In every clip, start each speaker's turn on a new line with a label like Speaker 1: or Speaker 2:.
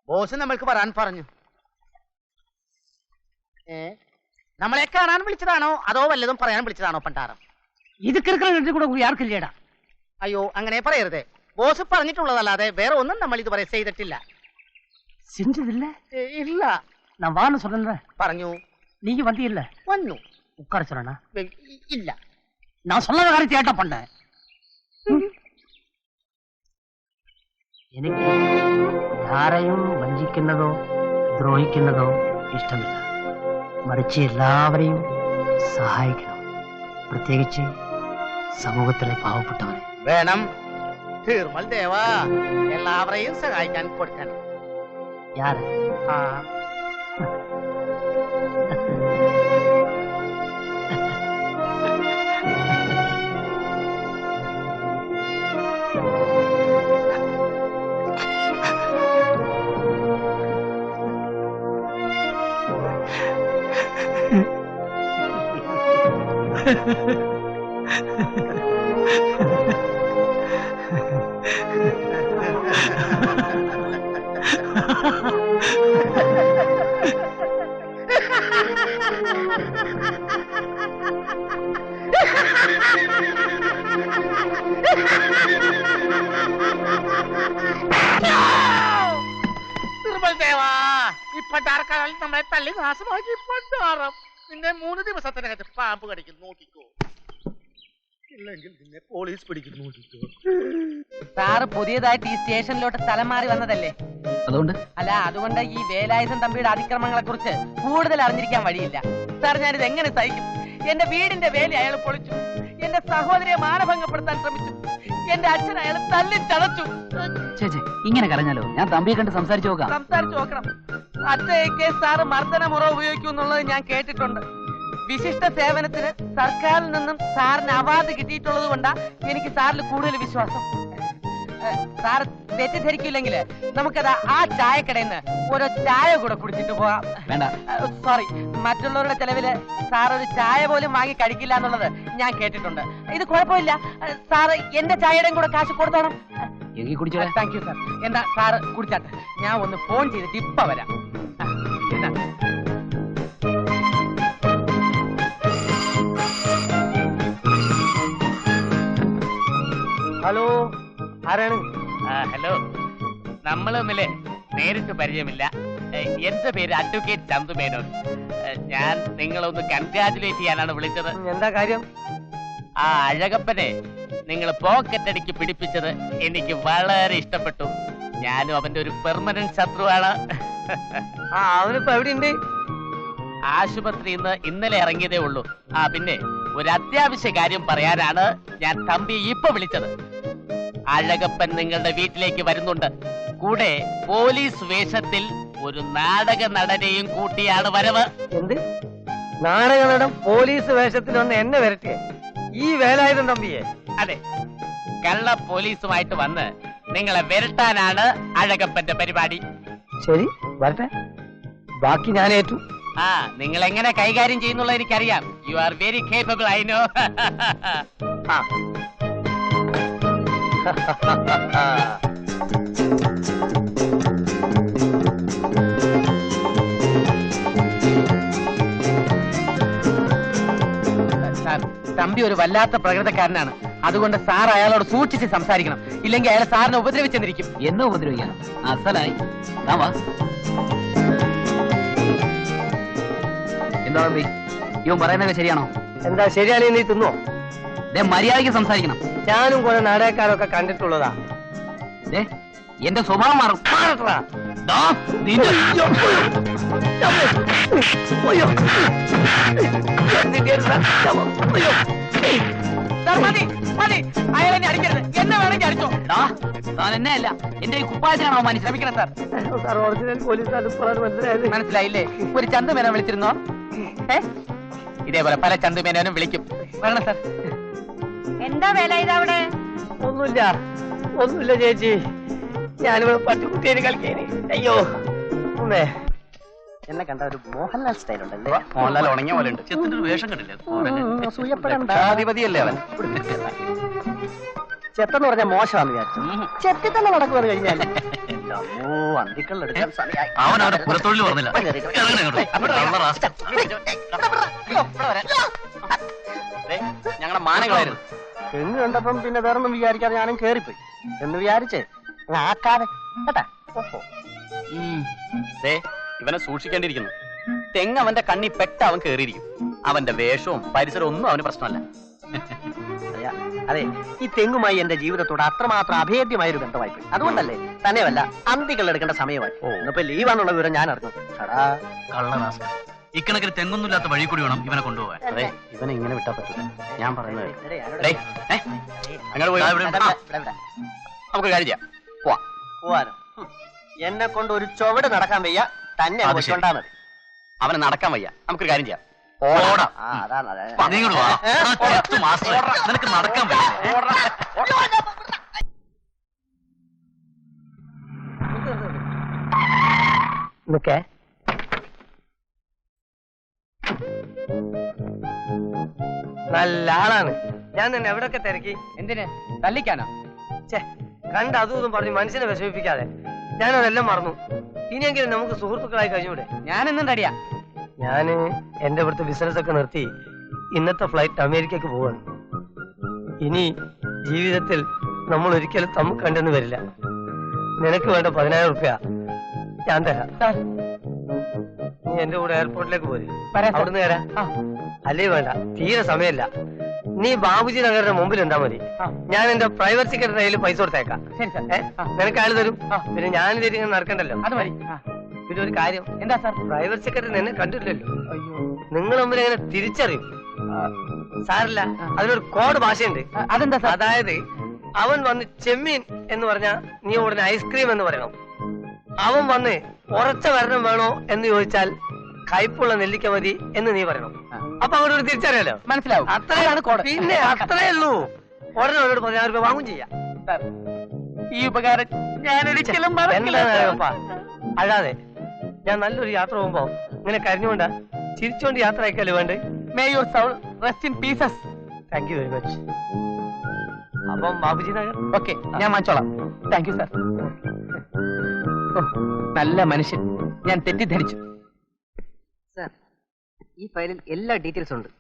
Speaker 1: Boss നമ്മൾക്ക് വരാൻ പറഞ്ഞു. നമ്മളെ കാണാൻ വിളിച്ചതാണോ അതോ വല്ലതും പറയാൻ വിളിച്ചതാണോ പണ്ടാരം?
Speaker 2: ഇത് കൂടെ ആർക്കില്ലേടാ?
Speaker 1: അയ്യോ അങ്ങനെ പറയരുതേ. ബോസ് പറഞ്ഞിട്ടുള്ളതല്ലാതെ വേറെ ഒന്നും നമ്മൾ ഇതുവരെ ചെയ്തിട്ടില്ല. ഇല്ല.
Speaker 2: நான் வான்னு சொன்னேன்.
Speaker 1: പറഞ്ഞു.
Speaker 2: நீ வந்தியில்ல?
Speaker 1: വന്നു.
Speaker 2: உட்கார சொன்னா?
Speaker 1: ഇല്ല.
Speaker 2: நான் சொன்ன காரியத்தை ஏட்டா பண்ண? എനിക്ക് ആരെയും വഞ്ചിക്കുന്നതോ ദ്രോഹിക്കുന്നതോ ഇഷ്ടമില്ല. മറിച്ച് എല്ലാവരെയും സഹായിക്കണം. പ്രത്യേകിച്ച് സമൂഹത്തിലെ പാവപ്പെട്ടവരെ.
Speaker 1: വേണം. തിരുമൽ ദേവ എല്ലാവരെയും സഹായിക്കാൻ കൊടുക്കണം.
Speaker 2: യാര്?
Speaker 1: പണ്ടാരക്കാരിൽ നമ്മളെ തള്ളി നാശമാക്കി. പണ്ടാരം നിന്നെ 3 ദിവസത്തിനകത്ത് പാമ്പ് കടിക്കും, നോക്കിക്കോ. ഇല്ലെങ്കിൽ നിന്നെ പോലീസ് പിടിക്കും, നോക്കിക്കോ.
Speaker 3: സാറ് പുതിയതായിട്ട് ഈ സ്റ്റേഷനിലോട്ട് സ്ഥലം മാറി വന്നതല്ലേ? അതുകൊണ്ട് ഈ വേലായുധൻ തമ്പിയുടെ അതിക്രമങ്ങളെ കുറിച്ച് കൂടുതൽ അറിഞ്ഞിരിക്കാൻ വഴിയില്ല. സാർ ഞാനിത് എങ്ങനെ സഹിക്കും? എന്റെ വീടിന്റെ വേലി അയാൾ പൊളിച്ചു, എന്റെ സഹോദരിയെ മാനഭംഗപ്പെടുത്താൻ ശ്രമിച്ചു, എന്റെ അച്ഛൻ അയാൾ തല്ലി ചതച്ചു.
Speaker 2: ചേച്ചി ഇങ്ങനെ കരഞ്ഞാലോ? ഞാൻ തമ്പിയെ കണ്ട് സംസാരിച്ചു
Speaker 3: നോക്കണം. അച്ഛയ്ക്ക് സാറ് മർദ്ദനമുറ ഉപയോഗിക്കൂ എന്നുള്ളത് ഞാൻ കേട്ടിട്ടുണ്ട്. വിശിഷ്ട സേവനത്തിന് സർക്കാരിൽ നിന്നും സാറിന് അവാർഡ് കിട്ടിയിട്ടുള്ളത് കൊണ്ടാ എനിക്ക് സാറിൽ കൂടുതൽ വിശ്വാസം. സാർ തെറ്റിദ്ധരിക്കില്ലെങ്കിൽ നമുക്കത് ആ ചായക്കടയിൽ നിന്ന് ഓരോ ചായ കൂടെ കുടിച്ചിട്ട് പോകാം.
Speaker 2: വേണ്ട,
Speaker 3: സോറി, മറ്റുള്ളവരുടെ ചെലവില് സാർ ഒരു ചായ പോലും വാങ്ങി കഴിക്കില്ല എന്നുള്ളത് ഞാൻ കേട്ടിട്ടുണ്ട്. ഇത് കുഴപ്പമില്ല, സാറ് എന്റെ ചായയുടെയും കൂടെ കാശ് കൊടുത്തോണം. Thank you sir. എന്താ സാറ് കുടിച്ചാട്ടെ, ഞാൻ ഒന്ന് ഫോൺ ചെയ്തിട്ട് ഇപ്പ വരാം.
Speaker 1: ഹലോ, ആരാണ്?
Speaker 4: ഹലോ, നമ്മൾ തമ്മില് നേരിട്ട് പരിചയമില്ല. എന്റെ പേര് അഡ്വക്കേറ്റ് ചന്തു മേനോൻ. ഞാൻ നിങ്ങളൊന്ന് കൺഗ്രാജുലേറ്റ് ചെയ്യാനാണ് വിളിച്ചത്.
Speaker 1: എന്താ കാര്യം?
Speaker 4: ആ അഴകപ്പനെ നിങ്ങൾ പോക്കറ്റ് അടിക്ക് പിടിപ്പിച്ചത് എനിക്ക് വളരെ ഇഷ്ടപ്പെട്ടു. ഞാനും അവന്റെ ഒരു പെർമനന്റ് ശത്രുവാണ്.
Speaker 1: അവനിപ്പോ എവിടെയുണ്ട്?
Speaker 4: ആശുപത്രിയിൽ നിന്ന് ഇന്നലെ ഇറങ്ങിയതേ ഉള്ളൂ. പിന്നെ ഒരു അത്യാവശ്യ കാര്യം പറയാനാണ് ഞാൻ തമ്പി ഇപ്പൊ വിളിച്ചത്. അഴകപ്പൻ നിങ്ങളുടെ വീട്ടിലേക്ക് വരുന്നുണ്ട്. കൂടെ പോലീസ് വേഷത്തിൽ ഒരു നാടക നടനെയും കൂട്ടിയാണ് വരവ്.
Speaker 1: എന്ത് നാടക നടൻ പോലീസ് വേഷത്തിൽ വന്ന് എന്നെ വരട്ടെ? ഈ വേലായുധൻ തമ്പിയെ?
Speaker 4: അതെ, കള്ള പോലീസുമായിട്ട് വന്ന് നിങ്ങളെ വരട്ടാനാണ് അഴകപ്പന്റെ പരിപാടി.
Speaker 1: ശരി, വരട്ടെ. ബാക്കി ഞാൻ ഏറ്റു.
Speaker 4: നിങ്ങൾ എങ്ങനെ കൈകാര്യം ചെയ്യുന്നുള്ള എനിക്കറിയാം. You are very capable, I know.
Speaker 3: Sir, Thampi ഒരു വല്ലാത്ത പ്രകൃതക്കാരനാണ്. അതുകൊണ്ട് സാർ അയാളോട് സൂക്ഷിച്ച് സംസാരിക്കണം. ഇല്ലെങ്കിൽ അയാൾ സാറിനെ ഉപദ്രവിച്ചെന്നിരിക്കും.
Speaker 2: എന്നെ ഉപദ്രവിക്കണം? അസലായി. എന്താ ഇവൻ പറയുന്നതൊക്കെ ശരിയാണോ?
Speaker 1: എന്താ ശരിയാണെ നീ തിന്നോ?
Speaker 2: മര്യാദയ്ക്ക് സംസാരിക്കണം.
Speaker 1: ഞാനും കുറെ നാടകക്കാരൊക്കെ കണ്ടിട്ടുള്ളതാ.
Speaker 2: എന്റെ സ്വഭാവം മാറും.
Speaker 3: അയാളെന്നെ അടിക്കരുത്, എന്നെ വേണമെങ്കിൽ അടിച്ചോ.
Speaker 2: എന്നെ അല്ല, എന്റെ കുപ്പായത്തിനാണോ മാനി?
Speaker 3: ശ്രമിക്കണം സാർ.
Speaker 1: സാർ ഒറിജിനൽ പോലീസ്
Speaker 3: മനസ്സിലായില്ലേ? ഒരു ചന്തുമേനോൻ വിളിച്ചിരുന്നോ? ഇതേപോലെ പല ചന്തുമേനോനും വിളിക്കും. വരണം സാർ.
Speaker 5: എന്താ വേല ഇതവിടെ?
Speaker 1: ഒന്നുമില്ല ചേച്ചി, ഞാനിവിടെ പട്ടിക്കുട്ടിയെ കളിക്കേന്. അയ്യോ എന്നെ കണ്ട ഒരു മോഹൻലാൽ സ്റ്റൈൽ ഉണ്ടല്ലേ?
Speaker 2: മോഹൻലാൽ ഉണങ്ങിയ പോലെ ഉണ്ട്. ചെത്തിന്റെ ഒരു വേഷം കണ്ടില്ലേ?
Speaker 1: സൂയപ്പെടാധിപതിയല്ലേ അവൻ. ചെത്തെന്ന് പറഞ്ഞാൽ മോശമാണെന്ന് വിചാരിച്ചു. ചെത്തി തന്നെ നടക്കുമെന്ന് കഴിഞ്ഞാൽ
Speaker 6: അന്തിക്കളെടുക്കാൻ സമയമായി.
Speaker 2: അവൻ അവന്റെ പുറത്തൊഴിൽ പറഞ്ഞില്ല.
Speaker 6: ഞങ്ങളുടെ മാനങ്ങളായിരുന്നു. തെങ്ങ് കണ്ടപ്പം പിന്നെ വേറൊന്നും വിചാരിക്കാതെ ഞാനും കേറിപ്പോയി എന്ന് വിചാരിച്ചേ ആക്കാതെ കേട്ടാ.
Speaker 4: ഇവനെ സൂക്ഷിക്കേണ്ടിയിരിക്കുന്നു. തെങ്ങ് അവന്റെ കണ്ണി പെട്ട അവൻ കേറിയിരിക്കും. അവന്റെ വേഷവും പരിസരവും ഒന്നും അവന് പ്രശ്നമല്ല.
Speaker 6: അതെ, ഈ തെങ്ങുമായി എന്റെ ജീവിതത്തോട് അത്രമാത്രം അഭേദ്യമായൊരു ബന്ധമായിപ്പോയി. അതുകൊണ്ടല്ലേ തന്നെയല്ല അന്തികൾ എടുക്കേണ്ട സമയമായി. ഇന്നിപ്പോ ലീവാന്നുള്ള വിവരം ഞാൻ അറിഞ്ഞു.
Speaker 2: കള്ളറാസ്ക, ഇക്കണക്കിന് തെങ്ങൊന്നുമില്ലാത്ത വഴി കൂടി വേണം ഇവനെ കൊണ്ടുപോകാൻ.
Speaker 4: അതെ, ഇവനെ ഇങ്ങനെ വിട്ടാ പറ്റില്ല. ഞാൻ പറയുന്നത് നമുക്ക് കാര്യം ചെയ്യാം.
Speaker 6: പോവാനോ? എന്നെ കൊണ്ട് ഒരു ചുവട് നടക്കാൻ വയ്യ. തന്നെ കൊണ്ടാ മതി.
Speaker 4: അവന് നടക്കാൻ വയ്യ. നമുക്കൊരു കാര്യം ചെയ്യാം.
Speaker 2: നിനക്ക് നടക്കാൻ പറ്റില്ല.
Speaker 3: നല്ല ആളാണ്. ഞാൻ തന്നെ എവിടൊക്കെ തിരക്കി. എന്തിന്? തല്ലിക്കാനോ? കണ്ട അതും പറഞ്ഞ് മനുഷ്യനെ വിഷമിപ്പിക്കാതെ. ഞാനതെല്ലാം മറന്നു. ഇനിയെങ്കിലും നമുക്ക് സുഹൃത്തുക്കളായി കഴിഞ്ഞൂടെ? ഞാനെന്നും റെഡിയാ. ഞാന് എന്റെ ഇവിടുത്തെ ബിസിനസ് ഒക്കെ നിർത്തി ഇന്നത്തെ ഫ്ലൈറ്റ് അമേരിക്കക്ക് പോവാണ്. ഇനി ജീവിതത്തിൽ നമ്മൾ ഒരിക്കലും തമ്മിൽ കണ്ടെന്ന് വരില്ല. നിനക്ക് വേണ്ട 10,000 റുപ്യ ഞാൻ തരാം. നീ എന്റെ കൂടെ എയർപോർട്ടിലേക്ക് പോര്. അവിടുന്ന് തരാം. അല്ലേ വേണ്ട, തീരെ സമയമില്ല. നീ ബാബുജി നഗറിന്റെ മുമ്പിൽ എന്താ മതി. ഞാൻ എന്റെ പ്രൈവറ്റ് സെക്രട്ടറി കയ്യിൽ പൈസ കൊടുത്തേക്കാം. നിനക്ക് ആള് തരും. പിന്നെ ഞാൻ ഇതിങ്ങനെ നടക്കണ്ടല്ലോ. അത് മതി. പിന്നെ ഒരു കാര്യം. എന്താ സാർ? പ്രൈവറ്റ് സെക്രട്ടറി എന്നെ കണ്ടിട്ടില്ലല്ലോ. നിങ്ങൾ മുമ്പിൽ എങ്ങനെ തിരിച്ചറിയും? സാറില്ല, അതിനൊരു കോഡ് ഭാഷയുണ്ട്. അതെന്താ? അതായത് അവൻ വന്ന് ചെമ്മീൻ എന്ന് പറഞ്ഞാ നീ ഉടനെ ഐസ്ക്രീം എന്ന് പറയണം. അവൻ വന്ന് ഉറച്ച വരണം വേണോ എന്ന് ചോദിച്ചാൽ കയ്പുള്ള നെല്ലിക്ക മതി എന്ന് നീ പറയണം. അപ്പൊ അവിടെ ഒരു തിരിച്ചറിയാലോ. മനസ്സിലാവും. അത്രയാണ് കോഡ്. പിന്നെ അത്രേ ഉള്ളൂ. ഉടനെ അവരോട് 10,000 രൂപ വാങ്ങും ചെയ്യാം. ഈ ഉപകാരം ഞാനൊരിക്കലും അല്ലാതെ ഞാൻ നല്ലൊരു യാത്ര പോകുമ്പോ ഇങ്ങനെ കരഞ്ഞുകൊണ്ടാ ചിരിച്ചുകൊണ്ട് യാത്ര അയക്കല്ലേ വേണ്ടേ? May your soul rest in pieces. Thank you very much. അപ്പം ബാബുജി നഗർ ഓക്കെ, ഞാൻ വാങ്ങിച്ചോളാം. Thank you sir. നല്ല മനുഷ്യൻ, ഞാൻ തെറ്റിദ്ധരിച്ചു.
Speaker 6: സാർ, ഈ ഫയലിൽ എല്ലാ ഡീറ്റെയിൽസ് ഉണ്ട്.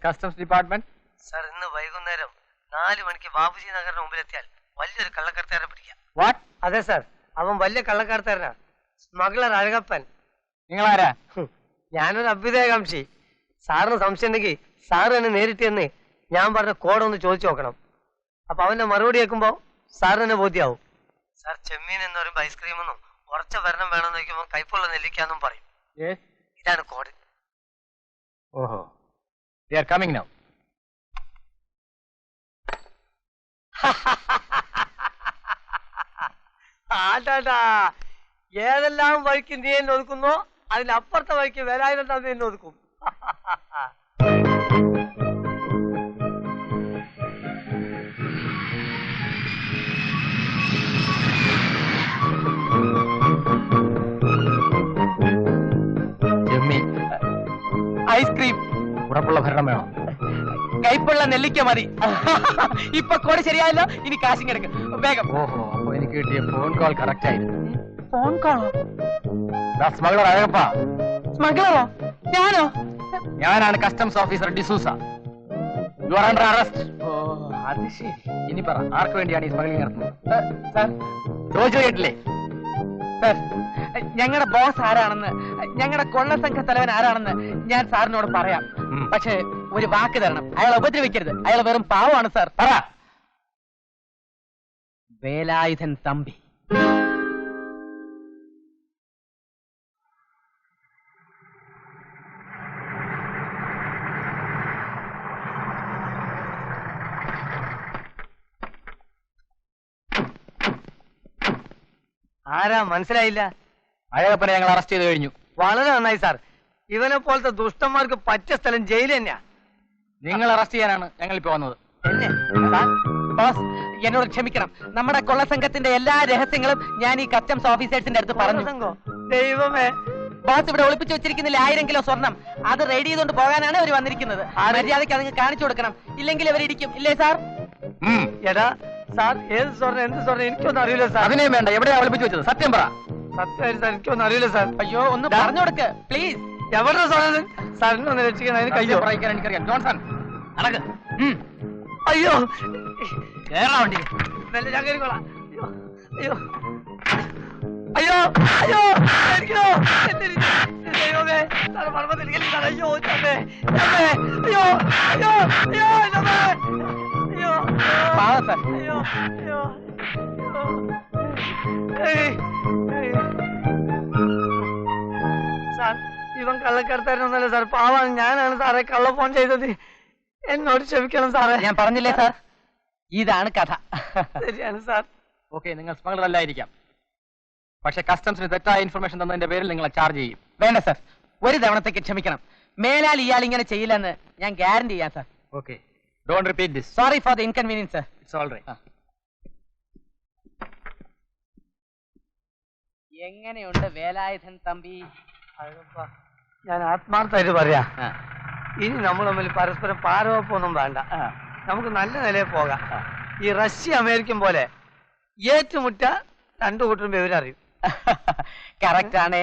Speaker 3: Customs department. സാർ, ഇന്ന് വൈകുന്നേരം 4 മണിക്ക് ബാബുജി നഗറിന് മുമ്പിലെത്തിയാൽ വലിയൊരു കള്ളക്കടത്തുകാരനെ പിടിക്കാം. വാട്ട്? അതെ സാർ, അവൻ വലിയ കള്ളക്കടത്തുകാരനാ. സ്മഗ്ലർ അഴകപ്പൻ. നിങ്ങളാരാ? ഞാനൊരു അഭ്യുദയകാംക്ഷി. സാറിന് സംശയം ഉണ്ടെങ്കിൽ സാറ് എന്നെ നേരിട്ട് എന്ന് ഞാൻ പറഞ്ഞ കോഡൊന്ന് ചോദിച്ചു നോക്കണം. അപ്പൊ അവന്റെ മറുപടി കേൾക്കുമ്പോ സാറിന് തന്നെ ബോധ്യാവും. സാർ, ചെമ്മീൻ എന്ന് പറയുമ്പോ ഐസ്ക്രീം ഒന്നും ഉറച്ച ഭരണം വേണമെന്ന് ചോദിക്കുമ്പോ കൈപ്പുള്ള നെല്ലിക്കാന്നും പറയും. ഇതാണ് കോഡ്. ഓഹോ, they are coming now. ആടാ, ഏതെല്ലാം വഴിക്ക് നീ എന്നെ ഒതുക്കുന്നോ അതിനപ്പുറത്തെ വഴിക്ക് വേലായുധം നീ എന്നെ ഒതുക്കും. ഐസ്ക്രീം ഉറപ്പുള്ള ഭരണം വേണം. കൈപ്പുള്ള നെല്ലിക്ക മതി. ഇപ്പൊ കോടി ശരിയായല്ലോ, ഇനി കാശിങ് എടുക്കും വേഗം. ഓഹോ, അപ്പൊ എനിക്ക് കിട്ടിയ ഫോൺ കോൾ കറക്റ്റ് ആയിരുന്നു. ഫോൺ കോളോ? സ്മഗ്ലർ അഴകപ്പ. സ്മഗ്ലറോ? ഞാനോ? ഞാനാണ് customs officer D'Souza. You are under arrest. ഓ, അത് ശരി. ഇനി പറ, ആർക്ക് വേണ്ടിയാണ് ഈ സ്മഗ്ലിംഗ് നടത്തുന്നത്? സാർ, ചോദിച്ചു കേട്ടില്ലേ? സാർ, ഞങ്ങളുടെ ബോസ് ആരാണെന്ന്, ഞങ്ങളുടെ കൊള്ളസംഘ തലവൻ ആരാണെന്ന് ഞാൻ സാറിനോട് പറയാം. പക്ഷെ ഒരു വാക്ക് തരണം, അയാളെ ഉപദ്രവിക്കരുത്. അയാൾ വെറും പാവമാണ് സാർ. പറ. വേലായുധൻ തമ്പി. ആരാ മനസ്സിലായില്ല? അഴകപ്പനെ ഞങ്ങൾ അറസ്റ്റ് ചെയ്ത് കഴിഞ്ഞു. വളരെ നന്നായി സാർ. ഇവനെ പോലത്തെ ദുഷ്ടന്മാർക്ക് പറ്റിയ സ്ഥലം ജയിൽ തന്നെയാ. നിങ്ങൾ അറസ്റ്റ് ചെയ്യാനാണ് ഞങ്ങൾ ഇപ്പൊ വന്നത്. എന്നെ? ബോസ്, എന്നോട് ക്ഷമിക്കണം. നമ്മുടെ കൊള്ളസംഘത്തിന്റെ എല്ലാ രഹസ്യങ്ങളും ഞാൻ ഈ കസ്റ്റംസ് ഓഫീസേഴ്സിന്റെ അടുത്ത് പറഞ്ഞു. ദൈവമേ, ബോസ് ഇവിടെ ഒളിപ്പിച്ചു വെച്ചിരിക്കുന്നില്ല 1000 കിലോ സ്വർണം. അത് റെഡി ചെയ്തുകൊണ്ട് പോകാനാണ് അവർ വന്നിരിക്കുന്നത്. മര്യാദയ്ക്ക് അതിന് കാണിച്ചു കൊടുക്കണം, ഇല്ലെങ്കിൽ അവർ ഇടിക്കും. ഇല്ലേ സാർ?
Speaker 6: എടാ സാർ, ഏത് സ്വർണ്ണം എന്ത് സ്വർണ്ണം എനിക്കൊന്നും അറിയില്ല സാർ.
Speaker 2: അതിനെയും വേണ്ട, എവിടെയാ ഒളിപ്പിച്ചു വെച്ചത്? സത്യം പറ.
Speaker 6: സത്യമായിട്ട് സാർ എനിക്കൊന്നും അറിയില്ല സാർ.
Speaker 3: അയ്യോ, ഒന്ന് പറഞ്ഞു കൊടുക്ക് പ്ലീസ്.
Speaker 6: എവിടെ സ്വർണ്ണം? സാറിനെ ഒന്ന് രക്ഷിക്കണം, അതിന് കയ്യോ.
Speaker 2: എനിക്കറിയാം. ജോൺസൺ നടക്ക്.
Speaker 6: അയ്യോ
Speaker 2: കേരള വണ്ടി.
Speaker 6: ഞാൻ കയറിക്കോളാം. അയ്യോ അയ്യോ അയ്യോ എനിക്കോ ദൈവമേ, സാറ് മർമ്മത്തിരിക്കല്ലേ സാർ. അയ്യോ ചമ്മേ ചമ്മേ, അയ്യോ അയ്യോ അയ്യോ ചമ്മേ, അയ്യോ
Speaker 3: പാവം സാർ.
Speaker 6: അയ്യോ അയ്യോ സാർ, ഇവൻ കള്ളക്കടത്താരനൊന്നല്ല സാർ, പാവാണ്. ഞാനാണ് സാറെ കള്ള ഫോൺ ചെയ്തത്. എന്നോട് ക്ഷമിക്കണം സാറേ.
Speaker 3: ഞാൻ പറഞ്ഞില്ലേ സാർ, ഇതാണ് കഥ.
Speaker 6: ശരിയാണ് സാർ.
Speaker 2: ഓക്കെ, നിങ്ങൾ സ്മഗ്ലർ അല്ലായിരിക്കാം, പക്ഷെ കസ്റ്റംസിന് തെറ്റായ ഇൻഫർമേഷൻ തന്നതിന്റെ പേരിൽ നിങ്ങളെ ചാർജ് ചെയ്യും.
Speaker 3: വേണ്ട സാർ, ഒരു തവണത്തേക്ക് ക്ഷമിക്കണം. മേലാൽ ഇയാൾ ഇങ്ങനെ ചെയ്യില്ലെന്ന് ഞാൻ ഗ്യാരണ്ടി ചെയ്യാം sir.
Speaker 2: Okay, don't repeat this.
Speaker 3: Sorry for the inconvenience sir.
Speaker 2: It's all right.
Speaker 3: എങ്ങനെയുണ്ട് വേലായുധൻ തമ്പി?
Speaker 6: ഞാൻ ആത്മാർത്ഥമായിട്ട് പറയാ, ഇനി നമ്മൾ തമ്മിൽ പരസ്പരം പാരവപ്പൊന്നും വേണ്ട. നമുക്ക് നല്ല നിലയിൽ പോകാം. ഈ റഷ്യ അമേരിക്കൻ പോലെ ഏറ്റുമുട്ട രണ്ടു കൂട്ടരും വിവരം അറിയും.
Speaker 3: കറക്റ്റ് ആണ്.